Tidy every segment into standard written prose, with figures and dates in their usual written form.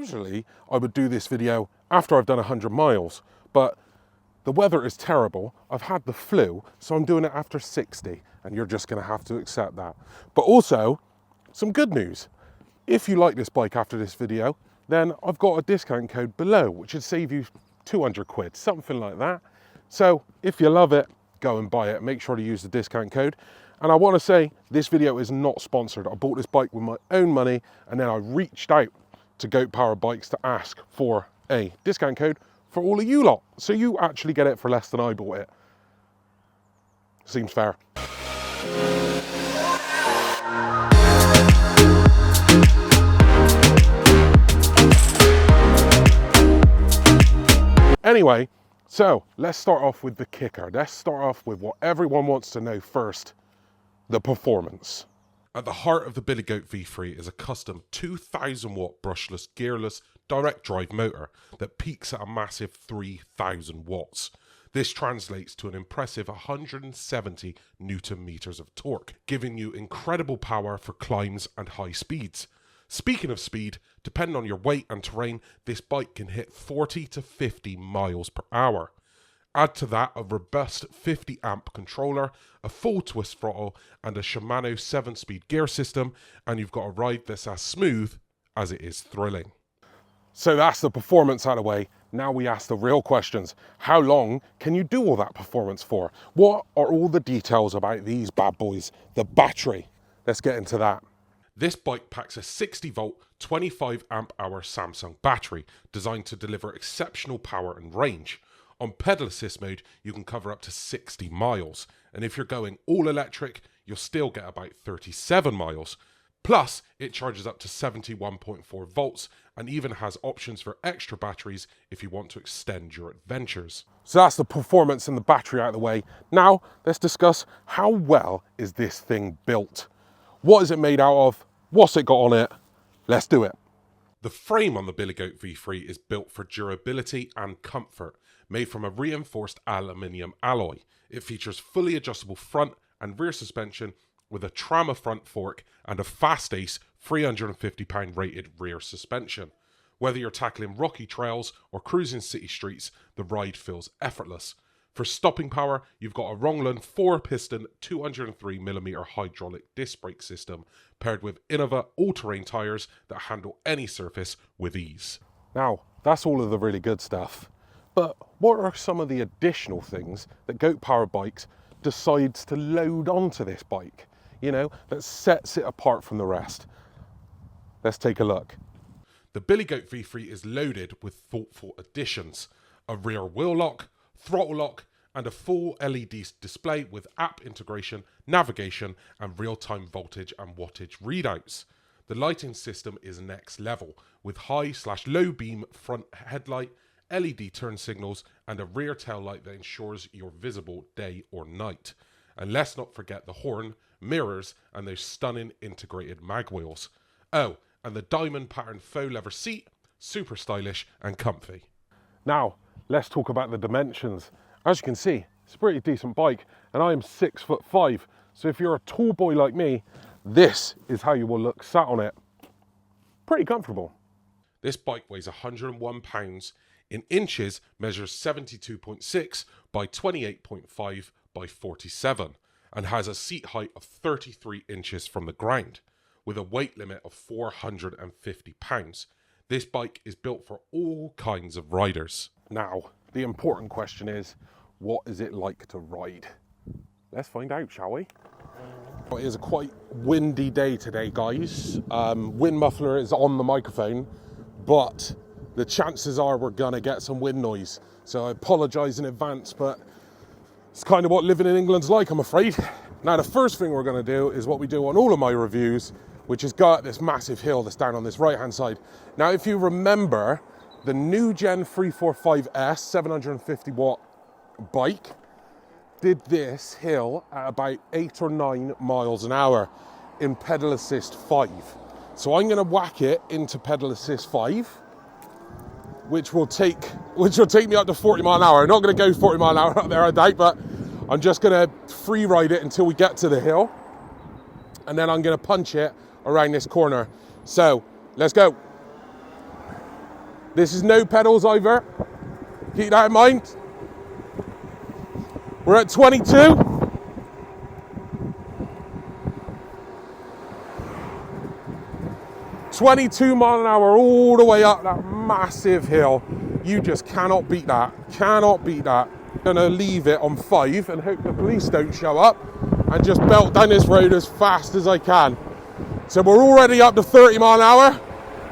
usually I would do this video after I've done 100 miles, but the weather is terrible. I've had the flu, so I'm doing it after 60, and you're just gonna have to accept that. But also, some good news. If you like this bike after this video, then I've got a discount code below, which should save you 200 quid, something like that. So if you love it, go and buy it. Make sure to use the discount code. And I want to say this video is not sponsored. I bought this bike with my own money, and then I reached out to Goat Power Bikes to ask for a discount code for all of you lot. So you actually get it for less than I bought it. Seems fair. Anyway, so let's start off with the kicker. Let's start off with what everyone wants to know first, the performance. At the heart of the Billy Goat V3 is a custom 2000 watt brushless, gearless, direct drive motor that peaks at a massive 3000 watts. This translates to an impressive 170 Newton meters of torque, giving you incredible power for climbs and high speeds. Speaking of speed, depending on your weight and terrain, this bike can hit 40 to 50 miles per hour. Add to that a robust 50 amp controller, a full twist throttle, and a Shimano 7-speed gear system, and you've got a ride that's as smooth as it is thrilling. So that's the performance out of the way. Now we ask the real questions. How long can you do all that performance for? What are all the details about these bad boys? The battery. Let's get into that. This bike packs a 60 volt, 25 amp hour Samsung battery designed to deliver exceptional power and range. On pedal assist mode, you can cover up to 60 miles. And if you're going all electric, you'll still get about 37 miles. Plus, it charges up to 71.4 volts and even has options for extra batteries if you want to extend your adventures. So that's the performance and the battery out of the way. Now, let's discuss how well is this thing built. What is it made out of? What's it got on it? Let's do it. The frame on the Billy Goat V3 is built for durability and comfort, made from a reinforced aluminium alloy. It features fully adjustable front and rear suspension with a Trama front fork and a Fastace 350 pound rated rear suspension. Whether you're tackling rocky trails or cruising city streets, the ride feels effortless. For stopping power, you've got a Ronglan 4-piston 203mm hydraulic disc brake system paired with Innova all-terrain tyres that handle any surface with ease. Now, that's all of the really good stuff. But what are some of the additional things that Goat Power Bikes decides to load onto this bike? You know, that sets it apart from the rest. Let's take a look. The Billy Goat V3 is loaded with thoughtful additions. A rear wheel lock, throttle lock, and a full LED display with app integration, navigation, and real-time voltage and wattage readouts. The lighting system is next level, with high/low beam front headlight, LED turn signals, and a rear tail light that ensures you're visible day or night. And let's not forget the horn, mirrors, and those stunning integrated mag wheels. Oh, and the diamond pattern faux leather seat, super stylish and comfy. Now, let's talk about the dimensions. As you can see, it's a pretty decent bike, and I am 6'5", so if you're a tall boy like me, this is how you will look sat on it. Pretty comfortable. This bike weighs 101 pounds, in inches measures 72.6 by 28.5 by 47, and has a seat height of 33 inches from the ground, with a weight limit of 450 pounds. This bike is built for all kinds of riders. Now, the important question is, what is it like to ride? Let's find out, shall we? It is a quite windy day today, guys. Wind muffler is on the microphone, but the chances are we're gonna get some wind noise. So I apologise in advance, but it's kind of what living in England's like, I'm afraid. Now, the first thing we're gonna do is what we do on all of my reviews, which is go up this massive hill that's down on this right-hand side. Now, if you remember, the new Gen 345S 750 watt bike did this hill at about 8 or 9 miles an hour in pedal assist 5. So I'm gonna whack it into pedal assist 5, which will take me up to 40 mile an hour. I'm not gonna go 40 mile an hour up there, I doubt, but I'm just gonna free ride it until we get to the hill. And then I'm gonna punch it around this corner. So let's go. This is no pedals either. Keep that in mind. We're at 22. 22 mile an hour all the way up that massive hill. You just cannot beat that. Cannot beat that. Gonna leave it on 5 and hope the police don't show up and just belt down this road as fast as I can. So we're already up to 30 mile an hour,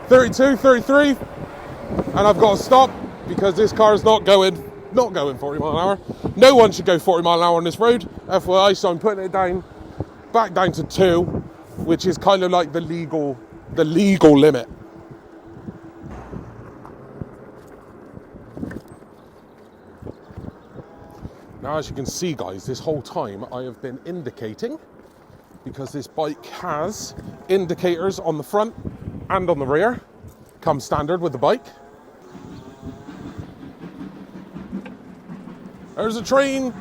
32, 33, and I've got to stop because this car is not going 40 mile an hour. No one should go 40 mile an hour on this road, FYI, so I'm putting it down, back down to 2, which is kind of like the legal limit. Now, as you can see, guys, this whole time I have been indicating because this bike has indicators on the front and on the rear. Comes standard with the bike. There's a train.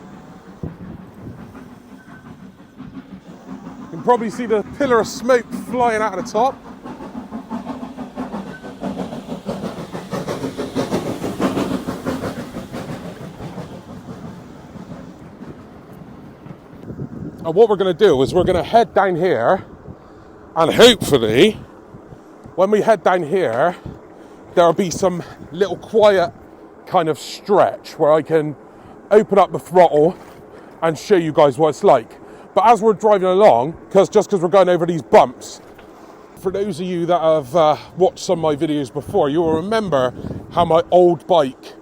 You can probably see the pillar of smoke flying out of the top. And what we're going to do is we're going to head down here, and hopefully when we head down here there'll be some little quiet kind of stretch where I can open up the throttle and show you guys what it's like. But as we're driving along, because we're going over these bumps, for those of you that have watched some of my videos before, you will remember how my old bike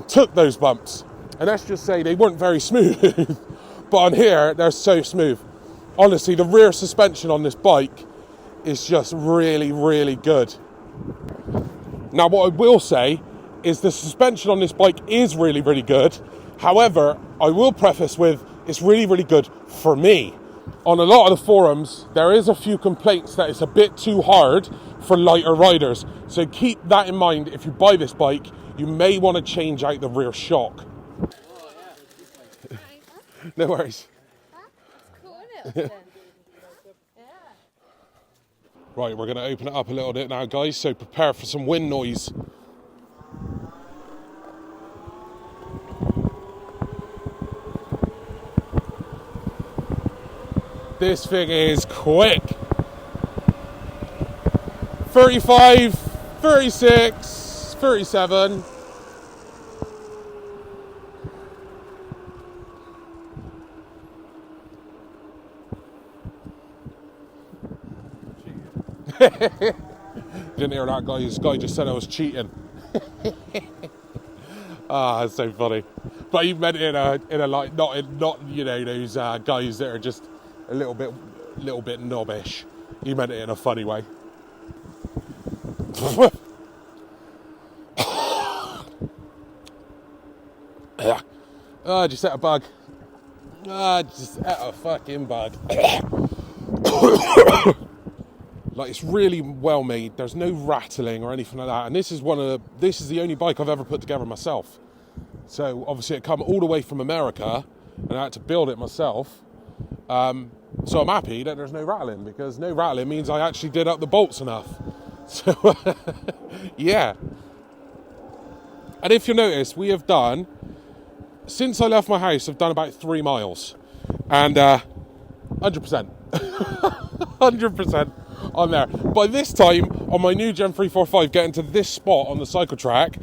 took those bumps, and let's just say they weren't very smooth. But on here, they're so smooth. Honestly, the rear suspension on this bike is just really, really good. Now, what I will say is the suspension on this bike is really, really good. However, I will preface with, it's really, really good for me. On a lot of the forums, there is a few complaints that it's a bit too hard for lighter riders. So keep that in mind. If you buy this bike, you may want to change out the rear shock. No worries. Cool, isn't it? Yeah. Right, we're going to open it up a little bit now, guys, so prepare for some wind noise. This thing is quick. 35, 36, 37. Didn't hear that, guy. This guy just said I was cheating. That's so funny. But he meant it in a like, not you know, those guys that are just a little bit knobbish. He meant it in a funny way. Just ate a bug. Just ate a fucking bug. Like, it's really well made. There's no rattling or anything like that. And this is the only bike I've ever put together myself. So obviously it come all the way from America, and I had to build it myself. So I'm happy that there's no rattling, because no rattling means I actually did up the bolts enough. So yeah. And if you notice, we have done, since I left my house, I've done about 3 miles, and 100%, 100%. on there. By this time, on my new Gen 345, getting to this spot on the cycle track,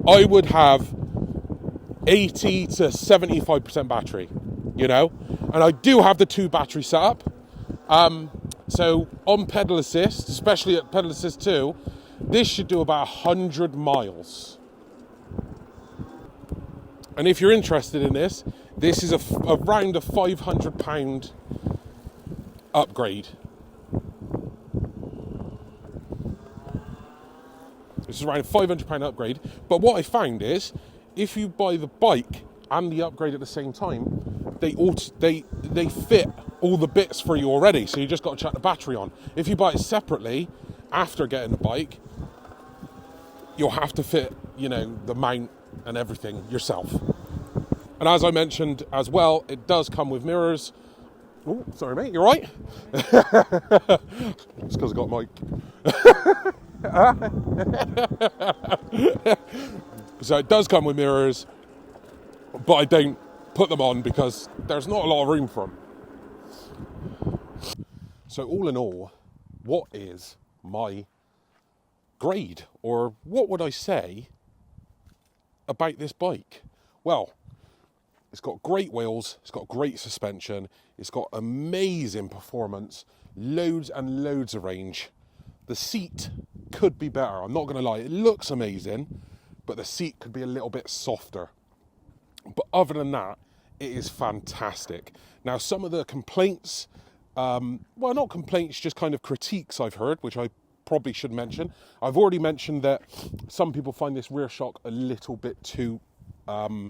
I would have 80 to 75% battery, you know? And I do have the 2 battery setup. So on pedal assist, especially at pedal assist 2, this should do about 100 miles. And if you're interested in this, this is around a £500 upgrade. This is around a £500 upgrade. But what I found is, if you buy the bike and the upgrade at the same time, they fit all the bits for you already. So you just got to chuck the battery on. If you buy it separately, after getting the bike, you'll have to fit, you know, the mount and everything yourself. And as I mentioned as well, it does come with mirrors. Oh, sorry mate, you all right? It's because I got Mike. So it does come with mirrors, but I don't put them on because there's not a lot of room for them. So all in all, what is my grade, or what would I say about this bike? Well, it's got great wheels, it's got great suspension, it's got amazing performance, loads and loads of range. The seat could be better, I'm not going to lie, it looks amazing, but the seat could be a little bit softer. But other than that, it is fantastic. Now, some of the complaints, well, not complaints, just kind of critiques I've heard, which I probably should mention. I've already mentioned that some people find this rear shock a little bit too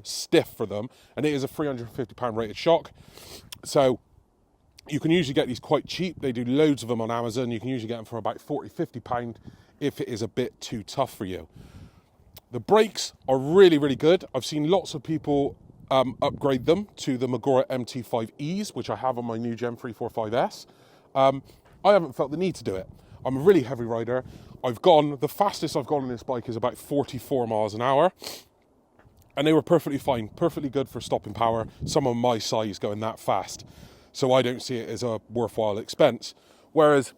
stiff for them, and it is a £350 rated shock. So you can usually get these quite cheap. They do loads of them on Amazon. You can usually get them for about £40-50 if it is a bit too tough for you. The brakes are really, really good. I've seen lots of people upgrade them to the Magura MT5Es, which I have on my new Gen 345S. I haven't felt the need to do it. I'm a really heavy rider. The fastest I've gone on this bike is about 44 miles an hour. And they were perfectly fine, perfectly good for stopping power. Someone my size going that fast. So I don't see it as a worthwhile expense. Whereas,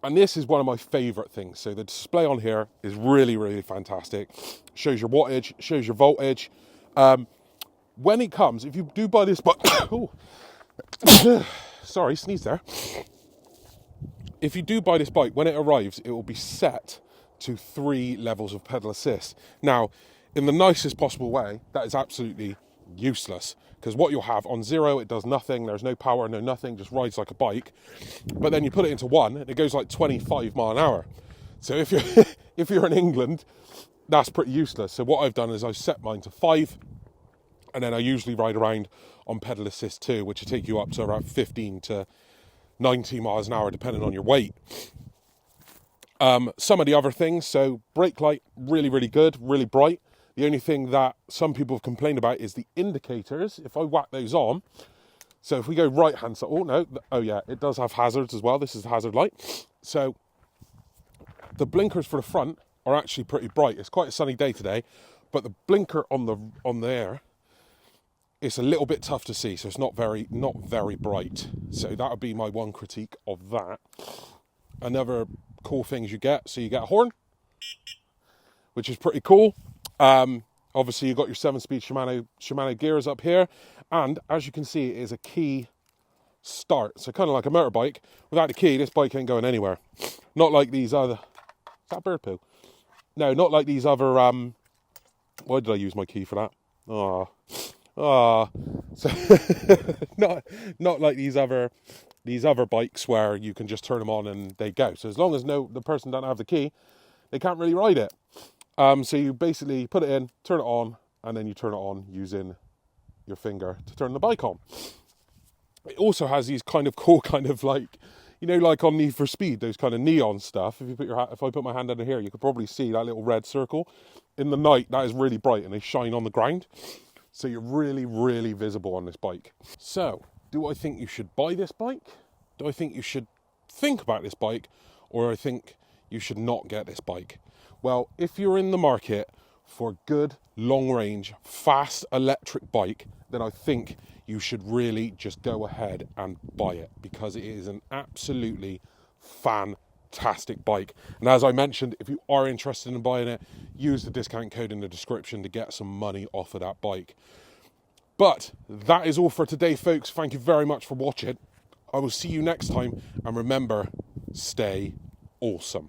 and this is one of my favourite things. So the display on here is really, really fantastic. Shows your wattage, shows your voltage. When it comes, if you do buy this bike, sorry, sneeze there. If you do buy this bike, when it arrives, it will be set to 3 levels of pedal assist. Now, in the nicest possible way, that is absolutely useless. Because what you'll have on 0, it does nothing. There's no power, no nothing, just rides like a bike. But then you put it into 1, and it goes like 25 mile an hour. So if you're if you're in England, that's pretty useless. So what I've done is I've set mine to 5, and then I usually ride around on pedal assist 2, which will take you up to around 15 to 90 miles an hour, depending on your weight. Some of the other things, so brake light, really, really good, really bright. The only thing that some people have complained about is the indicators. If I whack those on, so if we go right-hand side, oh yeah, it does have hazards as well. This is the hazard light. So the blinkers for the front are actually pretty bright. It's quite a sunny day today, but the blinker on there, it's a little bit tough to see, so it's not very bright. So that would be my one critique of that. Another cool things you get, so you get a horn, which is pretty cool. Obviously you've got your 7-speed Shimano gears up here, and as you can see, it is a key start. So kind of like a motorbike. Without the key, this bike ain't going anywhere. Not like these other... Is that bird poo? No, not like these other... Why did I use my key for that? So not like these other bikes where you can just turn them on and they go. So as long as the person doesn't have the key, they can't really ride it. So you basically put it in, turn it on, and then you turn it on using your finger to turn the bike on. It also has these kind of cool, kind of like, you know, like on Need for Speed, those kind of neon stuff. If I put my hand under here, you could probably see that little red circle. In the night, that is really bright, and they shine on the ground. So you're really, really visible on this bike. So, do I think you should buy this bike? Do I think you should think about this bike? Or I think you should not get this bike? Well, if you're in the market for a good, long-range, fast electric bike, then I think you should really just go ahead and buy it, because it is an absolutely fantastic bike. And as I mentioned, if you are interested in buying it, use the discount code in the description to get some money off of that bike. But that is all for today, folks. Thank you very much for watching. I will see you next time, and remember, stay awesome.